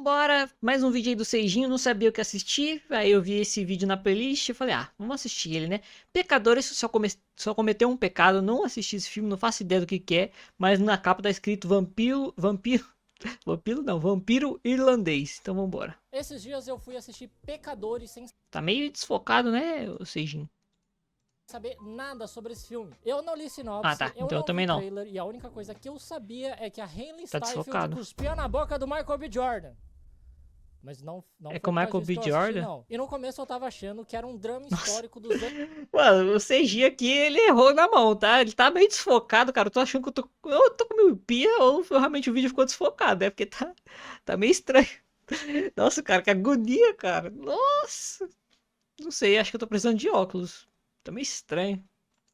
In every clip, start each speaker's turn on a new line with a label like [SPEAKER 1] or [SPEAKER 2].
[SPEAKER 1] vambora, mais um vídeo aí do Seijinho, não sabia o que assistir, aí eu vi esse vídeo na playlist e falei, vamos assistir ele, né? Pecadores só cometeu um pecado, não assisti esse filme, não faço ideia do que é, mas na capa tá escrito vampiro irlandês, então vambora.
[SPEAKER 2] Esses dias eu fui assistir Pecadores sem
[SPEAKER 1] Tá meio desfocado, né, o Seijinho?
[SPEAKER 2] saber nada sobre esse filme. Eu não li sinopse,
[SPEAKER 1] Ah, tá,
[SPEAKER 2] eu
[SPEAKER 1] então eu
[SPEAKER 2] não
[SPEAKER 1] também
[SPEAKER 2] vi
[SPEAKER 1] não.
[SPEAKER 2] trailer, e a única coisa que eu sabia é que a Hailey
[SPEAKER 1] Tá
[SPEAKER 2] Steinfeld
[SPEAKER 1] desfocado.
[SPEAKER 2] cuspia na boca do Michael B. Jordan. Mas não
[SPEAKER 1] É
[SPEAKER 2] foi
[SPEAKER 1] com o
[SPEAKER 2] por causa
[SPEAKER 1] Michael
[SPEAKER 2] disso
[SPEAKER 1] B.
[SPEAKER 2] que eu assisti,
[SPEAKER 1] Jordan?
[SPEAKER 2] não. E no começo eu tava achando que era um drama histórico dos anos
[SPEAKER 1] Mano, o CG aqui, ele errou na mão, tá? Ele tá meio desfocado, cara. Eu tô achando que eu tô com miopia ou realmente o vídeo ficou desfocado, né? Porque tá meio estranho. Nossa, cara, que agonia, cara. Nossa. Não sei, acho que eu tô precisando de óculos. Tá meio estranho.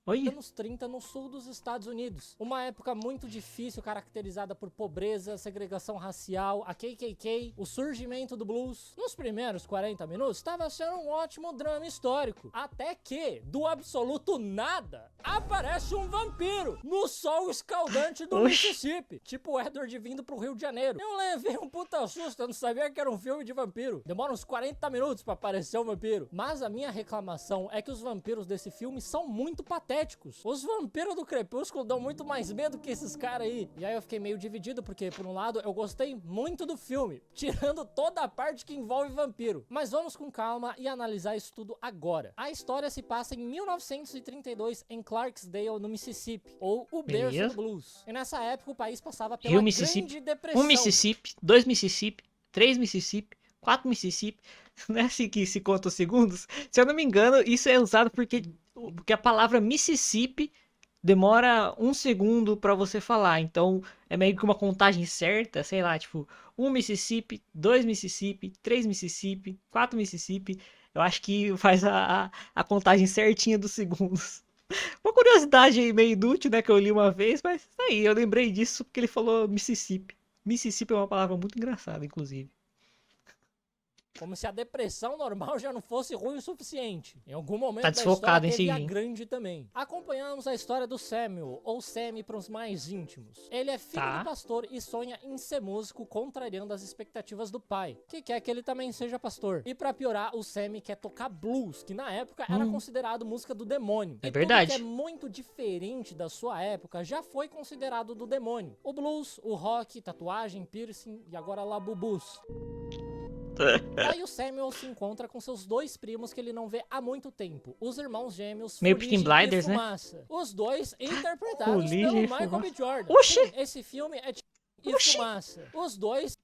[SPEAKER 1] Olha.
[SPEAKER 2] anos 30 no sul dos Estados Unidos. Uma época muito difícil, caracterizada por pobreza, segregação racial, a KKK, o surgimento do blues. Nos primeiros 40 minutos, estava sendo um ótimo drama histórico. Até que, do absoluto nada, aparece um vampiro no sol escaldante do Mississippi. Tipo o Edward vindo pro Rio de Janeiro. Eu levei um puta susto, eu não sabia que era um filme de vampiro. Demora uns 40 minutos pra aparecer um vampiro. Mas a minha reclamação é que os vampiros desse filme são muito patéticos. Os vampiros do Crepúsculo dão muito mais medo que esses caras aí. E aí eu fiquei meio dividido, porque por um lado eu gostei muito do filme, tirando toda a parte que envolve vampiro. Mas vamos com calma e analisar isso tudo agora. A história se passa em 1932 em Clarksdale, no Mississippi, ou o berço do blues. E nessa época o país passava pela Grande Depressão.
[SPEAKER 1] Um Mississippi, 2 Mississippi, 3 Mississippi, 4 Mississippi. Não é assim que se conta os segundos? Se eu não me engano, isso é usado porque a palavra Mississippi demora um segundo pra você falar. Então é meio que uma contagem certa, sei lá, tipo, 1 Mississippi, 2 Mississippi, 3 Mississippi, 4 Mississippi. Eu acho que faz a contagem certinha dos segundos. Uma curiosidade aí meio inútil, né, que eu li uma vez, mas aí eu lembrei disso porque ele falou Mississippi. Mississippi é uma palavra muito engraçada, inclusive.
[SPEAKER 2] Como se a depressão normal já não fosse ruim o suficiente. Em algum momento
[SPEAKER 1] Tá
[SPEAKER 2] da história
[SPEAKER 1] desfocado, hein,
[SPEAKER 2] teve a
[SPEAKER 1] Seijinho?
[SPEAKER 2] Grande também. Acompanhamos a história do Samuel, ou Sammy para os mais íntimos. Ele é filho do pastor e sonha em ser músico, contrariando as expectativas do pai, que quer que ele também seja pastor. E pra piorar, o Sammy quer tocar blues, que na época era considerado música do demônio.
[SPEAKER 1] É
[SPEAKER 2] e
[SPEAKER 1] verdade.
[SPEAKER 2] tudo que é muito diferente da sua época já foi considerado do demônio. O blues, o rock, tatuagem, piercing e agora labubus. Aí o Samuel se encontra com seus dois primos que ele não vê há muito tempo, os irmãos gêmeos
[SPEAKER 1] Meio
[SPEAKER 2] Fulige
[SPEAKER 1] Peaky Blinders,
[SPEAKER 2] e
[SPEAKER 1] né?
[SPEAKER 2] Fumaça. Os dois interpretados
[SPEAKER 1] Fulige
[SPEAKER 2] pelo
[SPEAKER 1] e
[SPEAKER 2] Michael
[SPEAKER 1] Fumaça.
[SPEAKER 2] B. Jordan.
[SPEAKER 1] Oxi!
[SPEAKER 2] Sim, esse filme é tipo e Fumaça. Os dois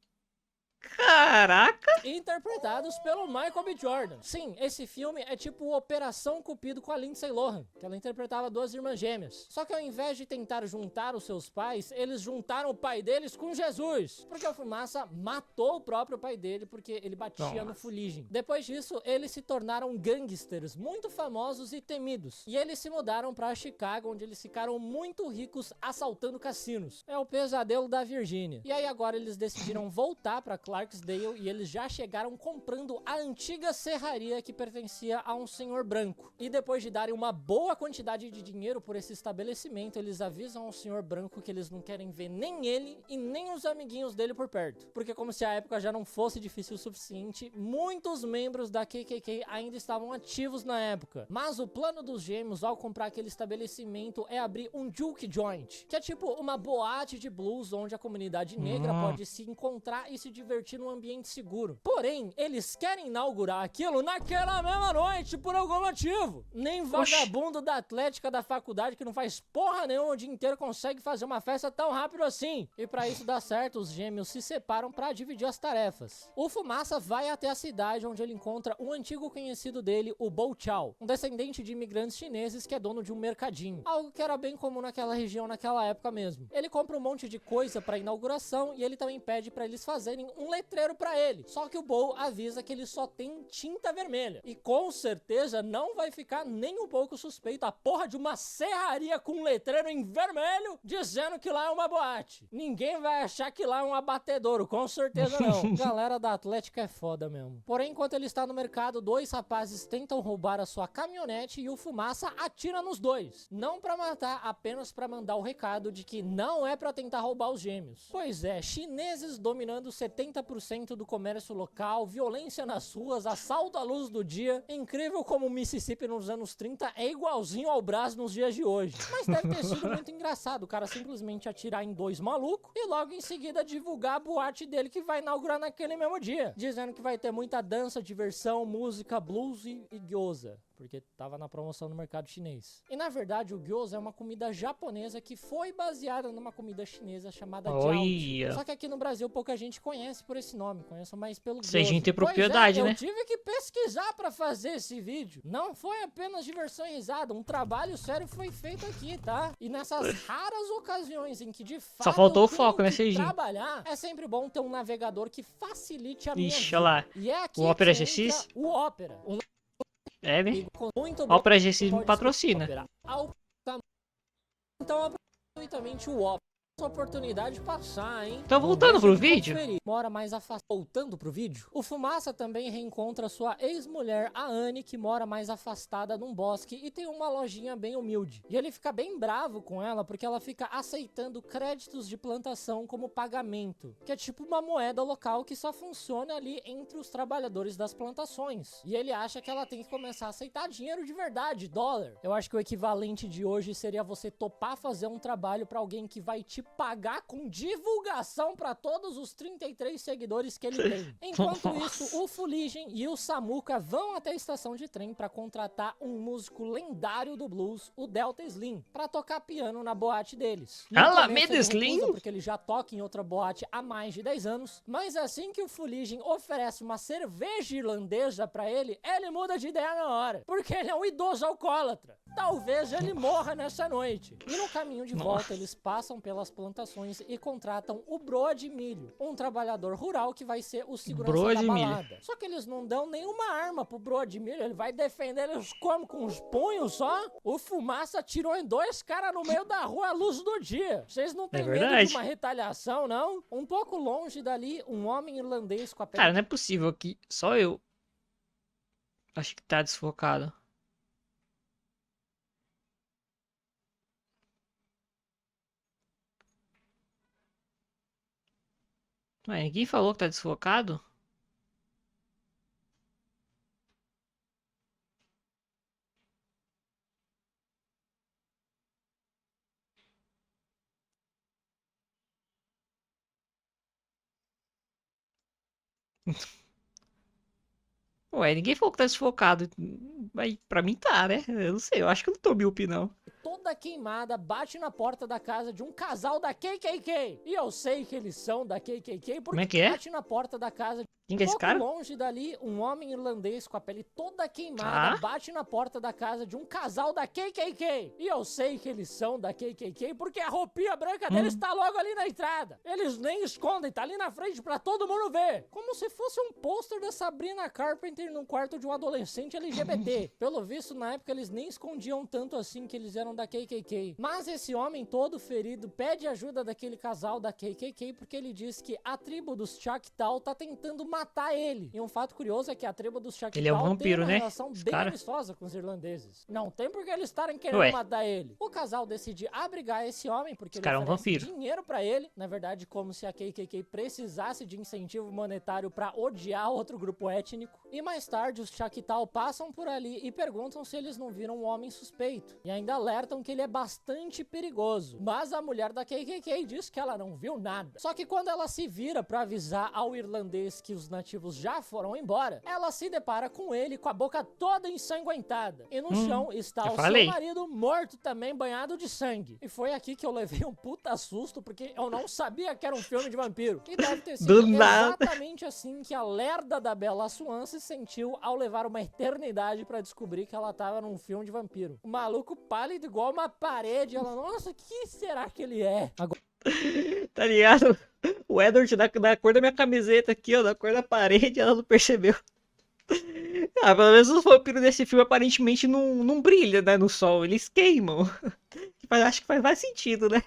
[SPEAKER 1] Caraca!
[SPEAKER 2] interpretados pelo Michael B. Jordan. Sim, esse filme é tipo Operação Cupido com a Lindsay Lohan, que ela interpretava duas irmãs gêmeas. Só que ao invés de tentar juntar os seus pais, eles juntaram o pai deles com Jesus. Porque o Fumaça matou o próprio pai dele porque ele batia no fuligem. Depois disso, eles se tornaram gangsters muito famosos e temidos. E eles se mudaram pra Chicago, onde eles ficaram muito ricos assaltando cassinos. É o pesadelo da Virgínia. E aí agora eles decidiram voltar pra Clarksdale e eles já chegaram comprando a antiga serraria que pertencia a um senhor branco. E depois de darem uma boa quantidade de dinheiro por esse estabelecimento, eles avisam ao senhor branco que eles não querem ver nem ele e nem os amiguinhos dele por perto. Porque como se a época já não fosse difícil o suficiente, muitos membros da KKK ainda estavam ativos na época. Mas o plano dos gêmeos ao comprar aquele estabelecimento é abrir um juke joint, que é tipo uma boate de blues onde a comunidade negra pode se encontrar e se divertir num ambiente seguro. Porém, eles querem inaugurar aquilo naquela mesma noite, por algum motivo. Nem vagabundo da atlética da faculdade que não faz porra nenhuma o dia inteiro consegue fazer uma festa tão rápido assim. E pra isso dar certo, os gêmeos se separam pra dividir as tarefas. O Fumaça vai até a cidade onde ele encontra um antigo conhecido dele, o Bo Chow, um descendente de imigrantes chineses que é dono de um mercadinho. Algo que era bem comum naquela região naquela época mesmo. Ele compra um monte de coisa pra inauguração e ele também pede pra eles fazerem um letreiro pra ele. Só Só que o Bow avisa que ele só tem tinta vermelha. E com certeza não vai ficar nem um pouco suspeito a porra de uma serraria com um letreiro em vermelho dizendo que lá é uma boate. Ninguém vai achar que lá é um abatedouro, com certeza não. Galera da Atlética é foda mesmo. Porém, enquanto ele está no mercado, dois rapazes tentam roubar a sua caminhonete e o Fumaça atira nos dois. Não pra matar, apenas pra mandar o recado de que não é pra tentar roubar os gêmeos. Pois é, chineses dominando 70% do comércio local, violência nas ruas, assalto à luz do dia. Incrível como o Mississippi nos anos 30 é igualzinho ao Brasil nos dias de hoje. Mas deve ter sido muito engraçado o cara simplesmente atirar em dois malucos e logo em seguida divulgar a boate dele que vai inaugurar naquele mesmo dia, dizendo que vai ter muita dança, diversão, música, blues e gyoza, porque tava na promoção no mercado chinês. E na verdade o gyoza é uma comida japonesa que foi baseada numa comida chinesa chamada jiaozi. Só que aqui no Brasil pouca gente conhece por esse nome, conhece mais pelo gyoza.
[SPEAKER 1] Se a gente tem propriedade, né?
[SPEAKER 2] Eu tive que pesquisar pra fazer esse vídeo. Não foi apenas diversão e risada, um trabalho sério foi feito aqui, tá? E nessas raras ocasiões em que de fato
[SPEAKER 1] só faltou o
[SPEAKER 2] eu
[SPEAKER 1] foco, né,
[SPEAKER 2] tenho que
[SPEAKER 1] Serginho?
[SPEAKER 2] trabalhar, é sempre bom ter um navegador que facilite a minha
[SPEAKER 1] Ixi,
[SPEAKER 2] vida.
[SPEAKER 1] olha lá.
[SPEAKER 2] E é aqui
[SPEAKER 1] O Opera
[SPEAKER 2] que
[SPEAKER 1] GX?
[SPEAKER 2] entra o Opera.
[SPEAKER 1] É, né?
[SPEAKER 2] Muito
[SPEAKER 1] O
[SPEAKER 2] bom.
[SPEAKER 1] Opera GX me
[SPEAKER 2] Pode
[SPEAKER 1] patrocina.
[SPEAKER 2] operar. Então, gratuitamente o Opera. Essa oportunidade passar, hein?
[SPEAKER 1] Então,
[SPEAKER 2] Não
[SPEAKER 1] voltando
[SPEAKER 2] deixa
[SPEAKER 1] pro
[SPEAKER 2] de
[SPEAKER 1] vídeo.
[SPEAKER 2] conferir. Mora mais afastado. Voltando pro vídeo, o Fumaça também reencontra sua ex-mulher, a Anne, que mora mais afastada num bosque e tem uma lojinha bem humilde. E ele fica bem bravo com ela porque ela fica aceitando créditos de plantação como pagamento, que é tipo uma moeda local que só funciona ali entre os trabalhadores das plantações. E ele acha que ela tem que começar a aceitar dinheiro de verdade, dólar. Eu acho que o equivalente de hoje seria você topar fazer um trabalho pra alguém que vai te pagar com divulgação pra todos os 33 seguidores que ele tem. Enquanto isso, o Fuligem e o Samuka vão até a estação de trem pra contratar um músico lendário do blues, o Delta Slim, pra tocar piano na boate deles. No
[SPEAKER 1] Alameda
[SPEAKER 2] começo ele
[SPEAKER 1] Slim?
[SPEAKER 2] recusa porque ele já toca em outra boate há mais de 10 anos, mas assim que o Fuligem oferece uma cerveja irlandesa pra ele muda de ideia na hora, porque ele é um idoso alcoólatra. Talvez ele morra nessa noite. E no caminho de volta, eles passam pelas plantações e contratam o Broa de Milho, um trabalhador rural que vai ser o segurança
[SPEAKER 1] Broa
[SPEAKER 2] da
[SPEAKER 1] de Milho.
[SPEAKER 2] balada. Só que eles não dão nenhuma arma pro Broa de Milho, ele vai defender eles como? Com os punhos só? O Fumaça atirou em dois caras no meio da rua à luz do dia. Vocês não têm medo
[SPEAKER 1] verdade.
[SPEAKER 2] de uma retaliação, não? Um pouco longe dali, um homem irlandês com a pele
[SPEAKER 1] Cara, não é possível que só eu. Acho que tá desfocado. Mas ninguém falou que tá desfocado? Ué, ninguém falou que tá desfocado. Mas pra mim tá, né? Eu não sei, eu acho que eu não tô míope, não.
[SPEAKER 2] toda queimada, bate na porta da casa de um casal da KKK. E eu sei que eles são da KKK
[SPEAKER 1] Como é
[SPEAKER 2] porque
[SPEAKER 1] que é?
[SPEAKER 2] bate na porta da casa de
[SPEAKER 1] Quem que é esse
[SPEAKER 2] pouco
[SPEAKER 1] cara?
[SPEAKER 2] longe dali, um homem irlandês com a pele toda queimada bate na porta da casa de um casal da KKK. E eu sei que eles são da KKK porque a roupinha branca deles tá logo ali na entrada. Eles nem escondem, tá ali na frente pra todo mundo ver. Como se fosse um pôster da Sabrina Carpenter num quarto de um adolescente LGBT. Pelo visto, na época eles nem escondiam tanto assim que eles eram da KKK. Mas esse homem todo ferido pede ajuda daquele casal da KKK porque ele diz que a tribo dos Choctaw tá tentando matar ele. E um fato curioso é que a tribo dos Choctaw
[SPEAKER 1] Ele é um vampiro,
[SPEAKER 2] tem uma
[SPEAKER 1] né?
[SPEAKER 2] relação
[SPEAKER 1] Esse
[SPEAKER 2] bem
[SPEAKER 1] cara.
[SPEAKER 2] amistosa com os irlandeses. Não tem porque eles estarem querendo
[SPEAKER 1] Ué.
[SPEAKER 2] matar ele. O casal decide abrigar esse homem porque
[SPEAKER 1] Esse
[SPEAKER 2] ele
[SPEAKER 1] cara é um
[SPEAKER 2] oferece
[SPEAKER 1] vampiro.
[SPEAKER 2] dinheiro pra ele. Na verdade, como se a KKK precisasse de incentivo monetário pra odiar outro grupo étnico. E mais tarde, os Choctaw passam por ali e perguntam se eles não viram um homem suspeito. E ainda alertam que ele é bastante perigoso. Mas a mulher da KKK diz que ela não viu nada. Só que quando ela se vira pra avisar ao irlandês que os nativos já foram embora, ela se depara com ele com a boca toda ensanguentada. E no chão está
[SPEAKER 1] eu
[SPEAKER 2] o
[SPEAKER 1] falei.
[SPEAKER 2] seu marido morto também, banhado de sangue. E foi aqui que eu levei um puta susto, porque eu não sabia que era um filme de vampiro. E deve ter sido
[SPEAKER 1] Do nada.
[SPEAKER 2] exatamente assim que a lerda da Bella Swan se sentiu ao levar uma eternidade pra descobrir que ela tava num filme de vampiro. O maluco pálido igual uma parede. Ela, nossa, que será que ele é? Agora
[SPEAKER 1] Tá ligado? O Edward da cor da minha camiseta aqui, ó, da cor da parede, ela não percebeu. Ah, pelo menos os vampiros desse filme aparentemente não brilham, né, no sol, eles queimam. Acho que faz mais sentido, né?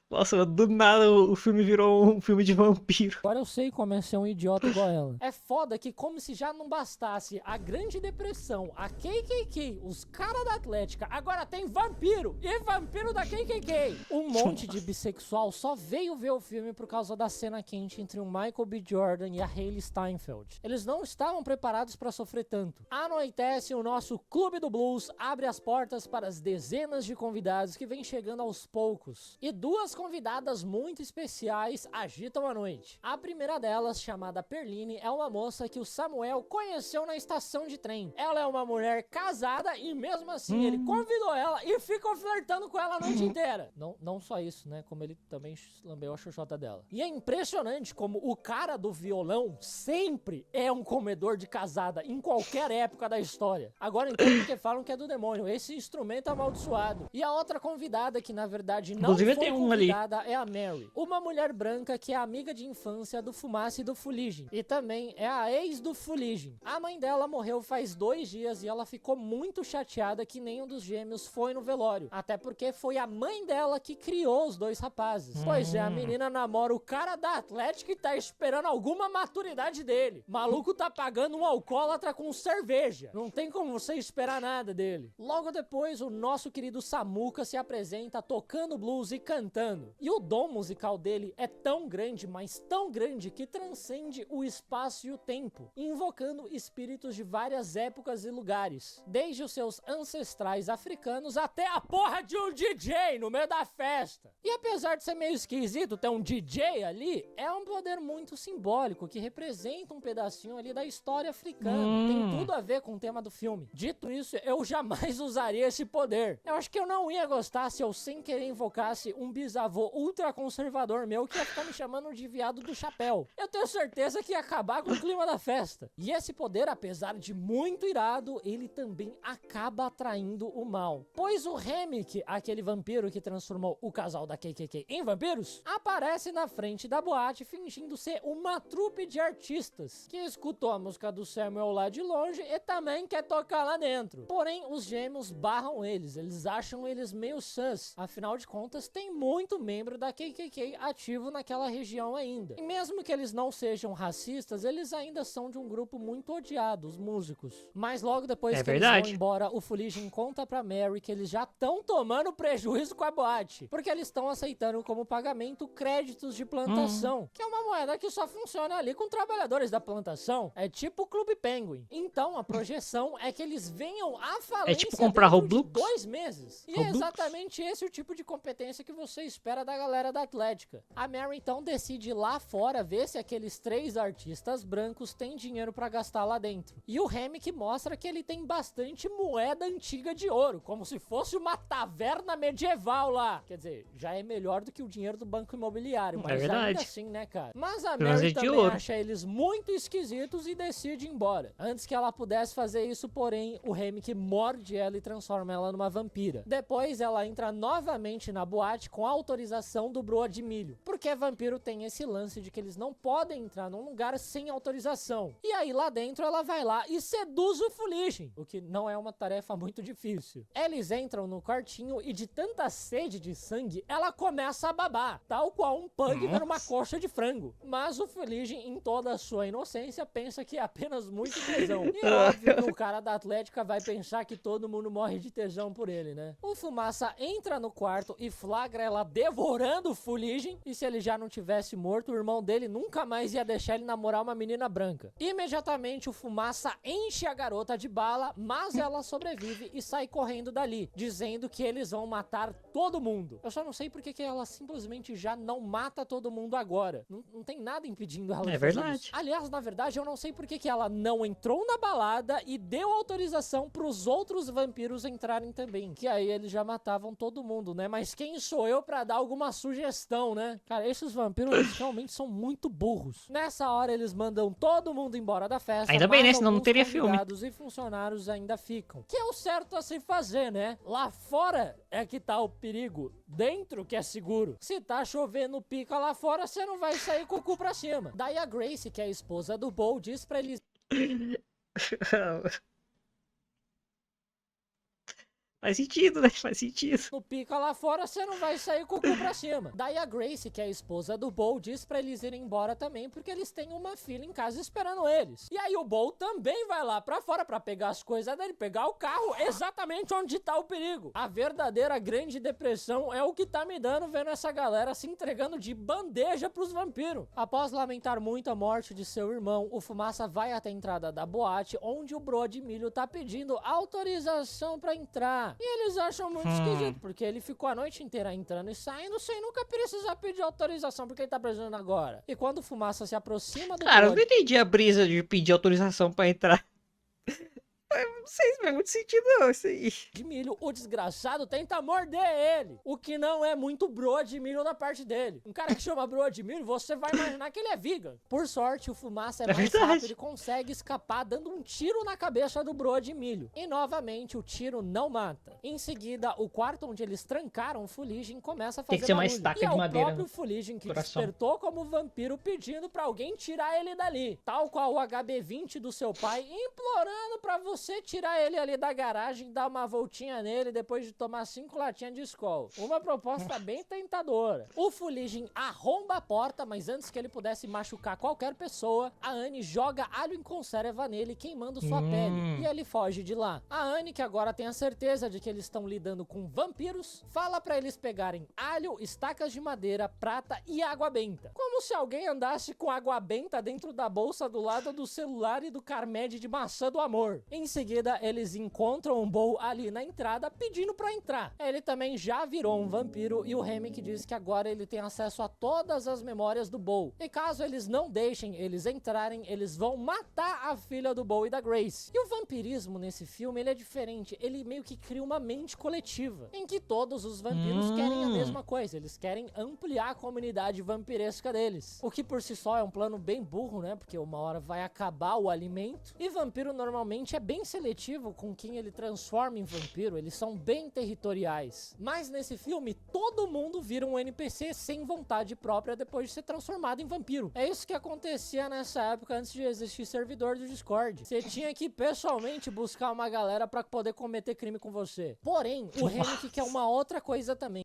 [SPEAKER 1] Nossa, do nada o filme virou um filme de vampiro.
[SPEAKER 2] Agora eu sei como é ser um idiota igual ela. É foda que, como se já não bastasse a Grande Depressão, a KKK, os caras da Atlética, agora tem vampiro e vampiro da KKK. Um monte de bissexual só veio ver o filme por causa da cena quente entre o Michael B. Jordan e a Hailee Steinfeld. Eles não estavam preparados pra sofrer tanto. Anoitece, o nosso Clube do Blues abre as portas para as dezenas de convidados que vêm chegando aos poucos. E duas convidadas muito especiais agitam a noite. A primeira delas, chamada Perline, é uma moça que o Samuel conheceu na estação de trem. Ela é uma mulher casada e mesmo assim ele convidou ela e ficou flertando com ela a noite inteira. Não só isso, né? Como ele também lambeu a xoxota dela. E é impressionante como o cara do violão sempre é um comedor de casada em qualquer época da história. Agora então porque falam que é do demônio. Esse instrumento amaldiçoado. E a outra convidada que na verdade não
[SPEAKER 1] Inclusive,
[SPEAKER 2] foi
[SPEAKER 1] tem um ali.
[SPEAKER 2] é a Mary, uma mulher branca que é amiga de infância do Fumaça e do Fuligem, e também é a ex do Fuligem. A mãe dela morreu faz 2 dias e ela ficou muito chateada que nenhum dos gêmeos foi no velório, até porque foi a mãe dela que criou os 2 rapazes. Pois é, a menina namora o cara da Atlética e tá esperando alguma maturidade dele. Maluco tá pagando um alcoólatra com cerveja. Não tem como você esperar nada dele. Logo depois, o nosso querido Samuca se apresenta tocando blues e cantando. E o dom musical dele é tão grande, mas tão grande, que transcende o espaço e o tempo, invocando espíritos de várias épocas e lugares, desde os seus ancestrais africanos até a porra de um DJ no meio da festa. E apesar de ser meio esquisito ter um DJ ali, é um poder muito simbólico, que representa um pedacinho ali da história africana. Tem tudo a ver com o tema do filme. Dito isso, eu jamais usaria esse poder. Eu acho que eu não ia gostar se eu sem querer invocasse um bisavô ultra conservador meu que ia ficar me chamando de viado do chapéu. Eu tenho certeza que ia acabar com o clima da festa. E esse poder, apesar de muito irado, ele também acaba atraindo o mal. Pois o Remick, aquele vampiro que transformou o casal da KKK em vampiros, aparece na frente da boate fingindo ser uma trupe de artistas que escutou a música do Samuel lá de longe e também quer tocar lá dentro. Porém, os gêmeos barram eles acham eles meio sus. Afinal de contas, tem muito membro da KKK ativo naquela região ainda. E mesmo que eles não sejam racistas, eles ainda são de um grupo muito odiado, os músicos. Mas logo depois que eles vão embora, o Fuligem conta pra Mary que eles já estão tomando prejuízo com a boate, porque eles estão aceitando como pagamento créditos de plantação, que é uma moeda que só funciona ali com trabalhadores da plantação. É tipo o Clube Penguin. Então a projeção é que eles venham à falência
[SPEAKER 1] é tipo comprar Roblox?
[SPEAKER 2] de 2 meses. E é exatamente esse o tipo de competência que você espera da galera da Atlética. A Mary então decide ir lá fora ver se aqueles 3 artistas brancos têm dinheiro pra gastar lá dentro. E o Remick mostra que ele tem bastante moeda antiga de ouro, como se fosse uma taverna medieval lá. Quer dizer, já é melhor do que o dinheiro do banco imobiliário, mas ainda assim, né, cara? Mas a Mary também acha eles muito esquisitos e decide ir embora. Antes que ela pudesse fazer isso, porém, o Remick morde ela e transforma ela numa vampira. Depois ela entra novamente na boate com a autorização do Broa de Milho, porque vampiro tem esse lance de que eles não podem entrar num lugar sem autorização. E aí lá dentro ela vai lá e seduz o Fuligem, o que não é uma tarefa muito difícil. Eles entram no quartinho e de tanta sede de sangue, ela começa a babar, tal qual um pug vendo uma coxa de frango. Mas o Fuligem, em toda a sua inocência, pensa que é apenas muito tesão. E óbvio que o cara da Atlética vai pensar que todo mundo morre de tesão por ele, né? O Fumaça entra no quarto e flagra ela devorando o Fuligem, e se ele já não tivesse morto, o irmão dele nunca mais ia deixar ele namorar uma menina branca. Imediatamente o Fumaça enche a garota de bala, mas ela sobrevive e sai correndo dali, dizendo que eles vão matar todo mundo. Eu só não sei porque que ela simplesmente já não mata todo mundo agora. Não tem nada impedindo ela de fazer isso. Aliás, na verdade, eu não sei porque que ela não entrou na balada e deu autorização pros outros vampiros entrarem também, que aí eles já matavam todo mundo, né? Mas quem sou eu pra dar dar alguma sugestão, né? Cara, esses vampiros eles realmente são muito burros. Nessa hora eles mandam todo mundo embora da festa.
[SPEAKER 1] Ainda bem, né?
[SPEAKER 2] mas
[SPEAKER 1] Senão não
[SPEAKER 2] alguns
[SPEAKER 1] teria filme.
[SPEAKER 2] convidados e funcionários ainda ficam. Que é o certo a se fazer, né? Lá fora é que tá o perigo. Dentro que é seguro. Se tá chovendo pica lá fora, você não vai sair com o cu pra cima. Daí a Grace, que é a esposa do Bo, diz pra eles...
[SPEAKER 1] Faz sentido, né? Faz sentido.
[SPEAKER 2] No pica lá fora, você não vai sair com o cu pra cima. Daí a Grace, que é a esposa do Bo, diz pra eles irem embora também, porque eles têm uma filha em casa esperando eles. E aí o Bo também vai lá pra fora pra pegar as coisas dele, pegar o carro exatamente onde tá o perigo. A verdadeira grande depressão é o que tá me dando vendo essa galera se entregando de bandeja pros vampiros. Após lamentar muito a morte de seu irmão, o Fumaça vai até a entrada da boate, onde o Brodmilho tá pedindo autorização pra entrar. E eles acham muito esquisito, porque ele ficou a noite inteira entrando e saindo sem nunca precisar pedir autorização, porque ele tá precisando agora. E quando o Fumaça se aproxima do
[SPEAKER 1] Cara, eu não entendi a brisa de pedir autorização pra entrar. Não sei se faz muito sentido não, isso aí.
[SPEAKER 2] Brodmilho, o desgraçado tenta morder ele, o que não é muito Brodmilho da parte dele. Um cara que chama Brodmilho, você vai imaginar que ele é vegan. Por sorte, o Fumaça é mais
[SPEAKER 1] verdade.
[SPEAKER 2] rápido e consegue escapar dando um tiro na cabeça do Brodmilho. E novamente, o tiro não mata. Em seguida, o quarto onde eles trancaram o Fuligem começa a fazer
[SPEAKER 1] Tem que ser uma
[SPEAKER 2] barulho.
[SPEAKER 1] estaca
[SPEAKER 2] E é
[SPEAKER 1] de madeira
[SPEAKER 2] o próprio
[SPEAKER 1] no
[SPEAKER 2] Fuligem que
[SPEAKER 1] coração.
[SPEAKER 2] despertou como vampiro pedindo pra alguém tirar ele dali. Tal qual o HB20 do seu pai, implorando pra você tirar ele ali da garagem, dar uma voltinha nele depois de tomar 5 latinhas de Skol. Uma proposta bem tentadora. O Fuligem arromba a porta, mas antes que ele pudesse machucar qualquer pessoa, a Anne joga alho em conserva nele, queimando sua pele. E ele foge de lá. A Anne, que agora tem a certeza de que eles estão lidando com vampiros, fala pra eles pegarem alho, estacas de madeira, prata e água benta. Como se alguém andasse com água benta dentro da bolsa do lado do celular e do Carmed de maçã do amor. Em seguida, eles encontram um Bo ali na entrada pedindo pra entrar. Ele também já virou um vampiro e o Hammock diz que agora ele tem acesso a todas as memórias do Bo. E caso eles não deixem eles entrarem, eles vão matar a filha do Bo e da Grace. E o vampirismo nesse filme, ele é diferente. Ele meio que cria uma mente coletiva, em que todos os vampiros querem a mesma coisa. Eles querem ampliar a comunidade vampiresca deles. O que por si só é um plano bem burro, né? Porque uma hora vai acabar o alimento. E vampiro normalmente é bem seletivo com quem ele transforma em vampiro. Eles são bem territoriais. Mas nesse filme, todo mundo vira um NPC sem vontade própria depois de ser transformado em vampiro. É isso que acontecia nessa época antes de existir servidor do Discord. Você tinha que pessoalmente buscar uma galera pra poder cometer crime com você. Porém, o Hammock quer uma outra coisa também.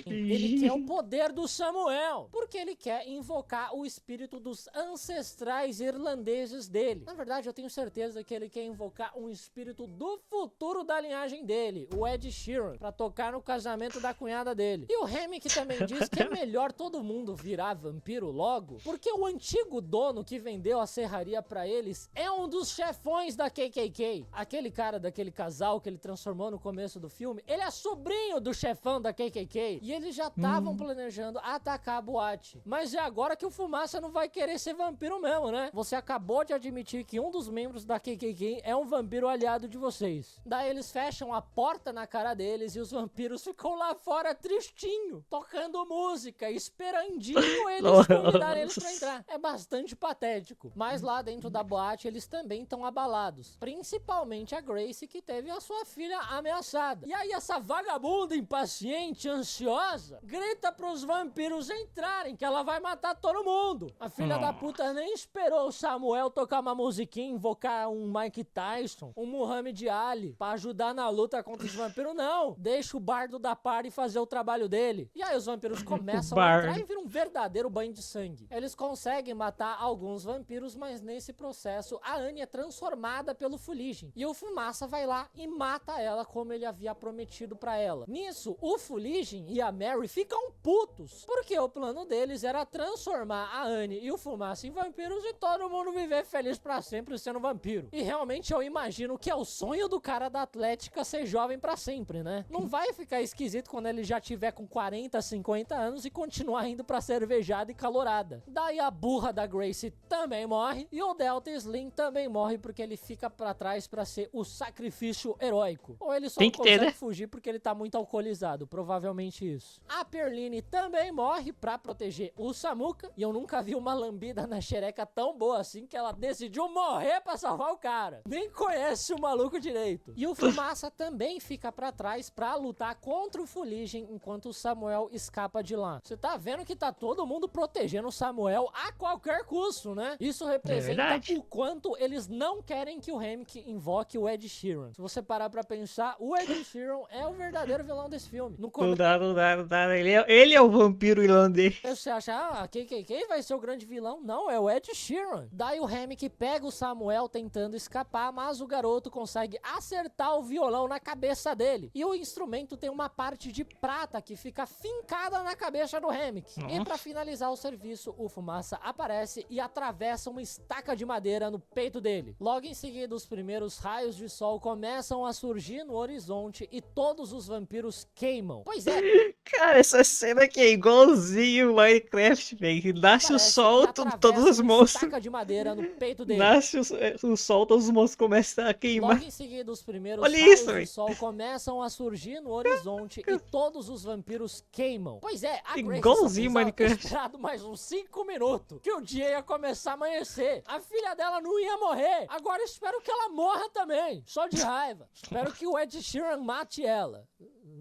[SPEAKER 2] Ele quer o poder do Samuel, porque ele quer invocar o espírito dos ancestrais irlandeses dele. Na verdade, eu tenho certeza que ele quer invocar um espírito do futuro da linhagem dele, o Ed Sheeran, pra tocar no casamento da cunhada dele. E o Hammock também diz que é melhor todo mundo virar vampiro logo, porque o antigo dono que vendeu a serraria pra eles é um dos chefões da KKK. Aquele cara daquele casal que ele transformou no começo do filme, ele é sobrinho do chefão da KKK. E eles já estavam planejando atacar a boate. Mas é agora que o Fumaça não vai querer ser vampiro mesmo, né? Você acabou de admitir que um dos membros da KKK é um vampiro aliado de vocês. Daí eles fecham a porta na cara deles e os vampiros ficam lá fora tristinho, tocando música, esperandinho eles convidarem eles pra entrar. É bastante patético. Mas lá dentro da boate eles também estão abalados. Principalmente a Grace, que teve a sua filha ameaçada. E aí essa vagabunda impaciente, ansiosa, grita pros vampiros entrarem, que ela vai matar todo mundo. A filha da puta nem esperou o Samuel tocar uma musiquinha, invocar um Mike Tyson, um Muhammad Ali, pra ajudar na luta contra os vampiros, não. Deixa o bardo da party fazer o trabalho dele. E aí os vampiros começam a entrar e vira um verdadeiro banho de sangue. Eles conseguem matar alguns vampiros, mas nesse processo a Anne é transformada pelo Fuligem. E o Fumaça vai lá e mata ela como ele havia prometido pra ela. Nisso, o Fuligem e a Mary ficam putos, porque o plano deles era transformar a Anne e o Fumaça em vampiros e todo mundo viver feliz pra sempre sendo vampiro. E realmente eu imagino que é o sonho do cara da Atlética ser jovem pra sempre, né? Não vai ficar esquisito quando ele já tiver com 40, 50 anos e continuar indo pra cervejada e calorada. Daí a burra da Gracie também morre e o Delta Slim também morre porque ele fica pra trás pra ser o sacrifício heróico. Ou ele só
[SPEAKER 1] Tem
[SPEAKER 2] não
[SPEAKER 1] que ter,
[SPEAKER 2] consegue
[SPEAKER 1] né?
[SPEAKER 2] fugir porque ele tá muito alcoolizado, provavelmente isso. A Perline também morre pra proteger o Samuka e eu nunca vi uma lambida na xereca tão boa assim que ela decidiu morrer pra salvar o cara. Nem conhece o maluco direito. E o Fumaça também fica pra trás pra lutar contra o Fuligem enquanto o Samuel escapa de lá. Você tá vendo que tá todo mundo protegendo o Samuel a qualquer custo, né? Isso representa
[SPEAKER 1] verdade.
[SPEAKER 2] o quanto eles não querem que o Hammock invoque o Ed Sheeran. Se você parar pra pensar, o Ed Sheeran é o verdadeiro vilão desse filme. No
[SPEAKER 1] Não
[SPEAKER 2] começo
[SPEAKER 1] dá, não dá, não dá. Ele é o vampiro irlandês.
[SPEAKER 2] você acha, quem vai ser o grande vilão? Não, é o Ed Sheeran. Daí o Hammock pega o Samuel tentando escapar, mas o garoto consegue acertar o violão na cabeça dele. E o instrumento tem uma parte de prata que fica fincada na cabeça do Hammock. E pra finalizar o serviço, o Fumaça aparece e atravessa uma estaca de madeira no peito dele. Logo em seguida, os primeiros raios de sol começam a surgir no horizonte e todos os vampiros queimam. Pois é,
[SPEAKER 1] Cara, essa cena aqui é igualzinho Minecraft, velho. Nasce o
[SPEAKER 2] aparece
[SPEAKER 1] sol,
[SPEAKER 2] e atravessa
[SPEAKER 1] todos os
[SPEAKER 2] uma
[SPEAKER 1] monstros.
[SPEAKER 2] estaca de madeira no peito dele.
[SPEAKER 1] Nasce o sol, todos os monstros começam a queimar.
[SPEAKER 2] Logo em seguida, os primeiros
[SPEAKER 1] Olha
[SPEAKER 2] raios
[SPEAKER 1] isso,
[SPEAKER 2] de
[SPEAKER 1] véi.
[SPEAKER 2] sol começam a surgir no horizonte e todos os vampiros queimam. Pois é, a Grace
[SPEAKER 1] Igualzinho
[SPEAKER 2] só precisava ter
[SPEAKER 1] Minecraft.
[SPEAKER 2] esperado mais uns 5 minutos que o dia ia começar a amanhecer. A filha dela não ia morrer. Agora espero que ela morra também, só de raiva. Espero que o Ed Sheeran mate ela.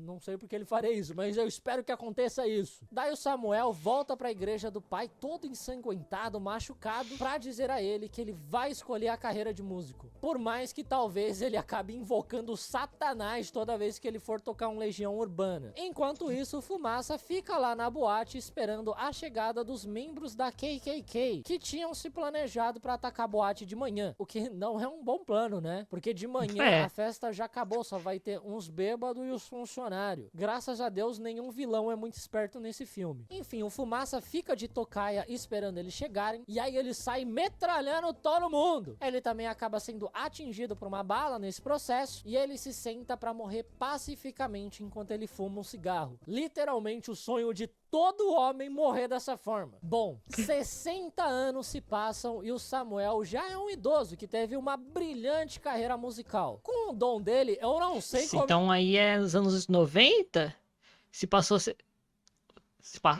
[SPEAKER 2] Não sei porque ele faria isso, mas eu espero que aconteça isso. Daí o Samuel volta pra igreja do pai todo ensanguentado, machucado, pra dizer a ele que ele vai escolher a carreira de músico. Por mais que talvez ele acabe invocando Satanás toda vez que ele for tocar um Legião Urbana. Enquanto isso, o Fumaça fica lá na boate esperando a chegada dos membros da KKK, que tinham se planejado pra atacar a boate de manhã. O que não é um bom plano, né? Porque de manhã a festa já acabou, só vai ter uns bêbados e os funcionários. Graças a Deus, nenhum vilão é muito esperto nesse filme. Enfim, o Fumaça fica de tocaia esperando eles chegarem, e aí ele sai metralhando todo mundo. Ele também acaba sendo atingido por uma bala nesse processo, e ele se senta pra morrer pacificamente enquanto ele fuma um cigarro. Literalmente o sonho de todo homem morrer dessa forma. Bom, 60 anos se passam e o Samuel já é um idoso que teve uma brilhante carreira musical. Com o dom dele, eu não sei como...
[SPEAKER 1] Então aí é nos anos 90? Se passou...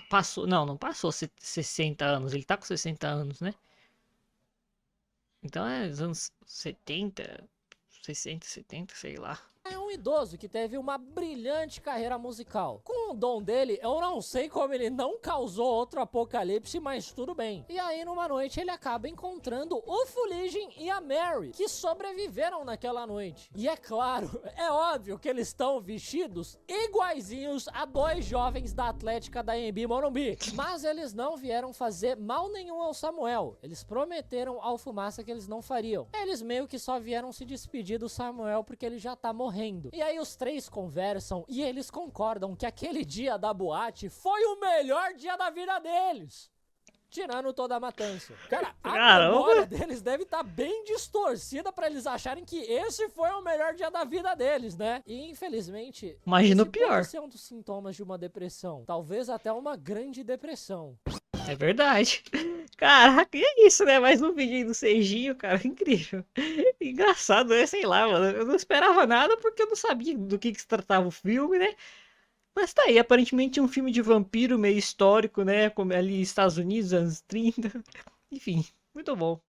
[SPEAKER 1] passou... Não passou 60 anos. Ele tá com 60 anos, né? Então é nos anos 70, 60, 70, sei lá.
[SPEAKER 2] É um idoso que teve uma brilhante carreira musical. Com o dom dele, eu não sei como ele não causou outro apocalipse, mas tudo bem. E aí, numa noite, ele acaba encontrando o Fuligem e a Mary, que sobreviveram naquela noite. E é claro, é óbvio que eles estão vestidos iguaizinhos a dois jovens da Atlética da AMB Morumbi. Mas eles não vieram fazer mal nenhum ao Samuel. Eles prometeram ao Fumaça que eles não fariam. Eles meio que só vieram se despedir do Samuel porque ele já tá morrendo. E aí os três conversam e eles concordam que aquele dia da boate foi o melhor dia da vida deles. Tirando toda a matança. Cara, a memória deles deve estar bem distorcida pra eles acharem que esse foi o melhor dia da vida deles, né? E infelizmente,
[SPEAKER 1] Imagina o
[SPEAKER 2] esse
[SPEAKER 1] pior.
[SPEAKER 2] pode ser um dos sintomas de uma depressão. Talvez até uma grande depressão.
[SPEAKER 1] É verdade. Caraca, e é isso, né? Mais um vídeo aí do Serginho, cara. Incrível. Engraçado, né? Sei lá, mano. Eu não esperava nada porque eu não sabia do que se tratava o filme, né? Mas tá aí, aparentemente é um filme de vampiro meio histórico, né? Como ali Estados Unidos, anos 30. Enfim, muito bom.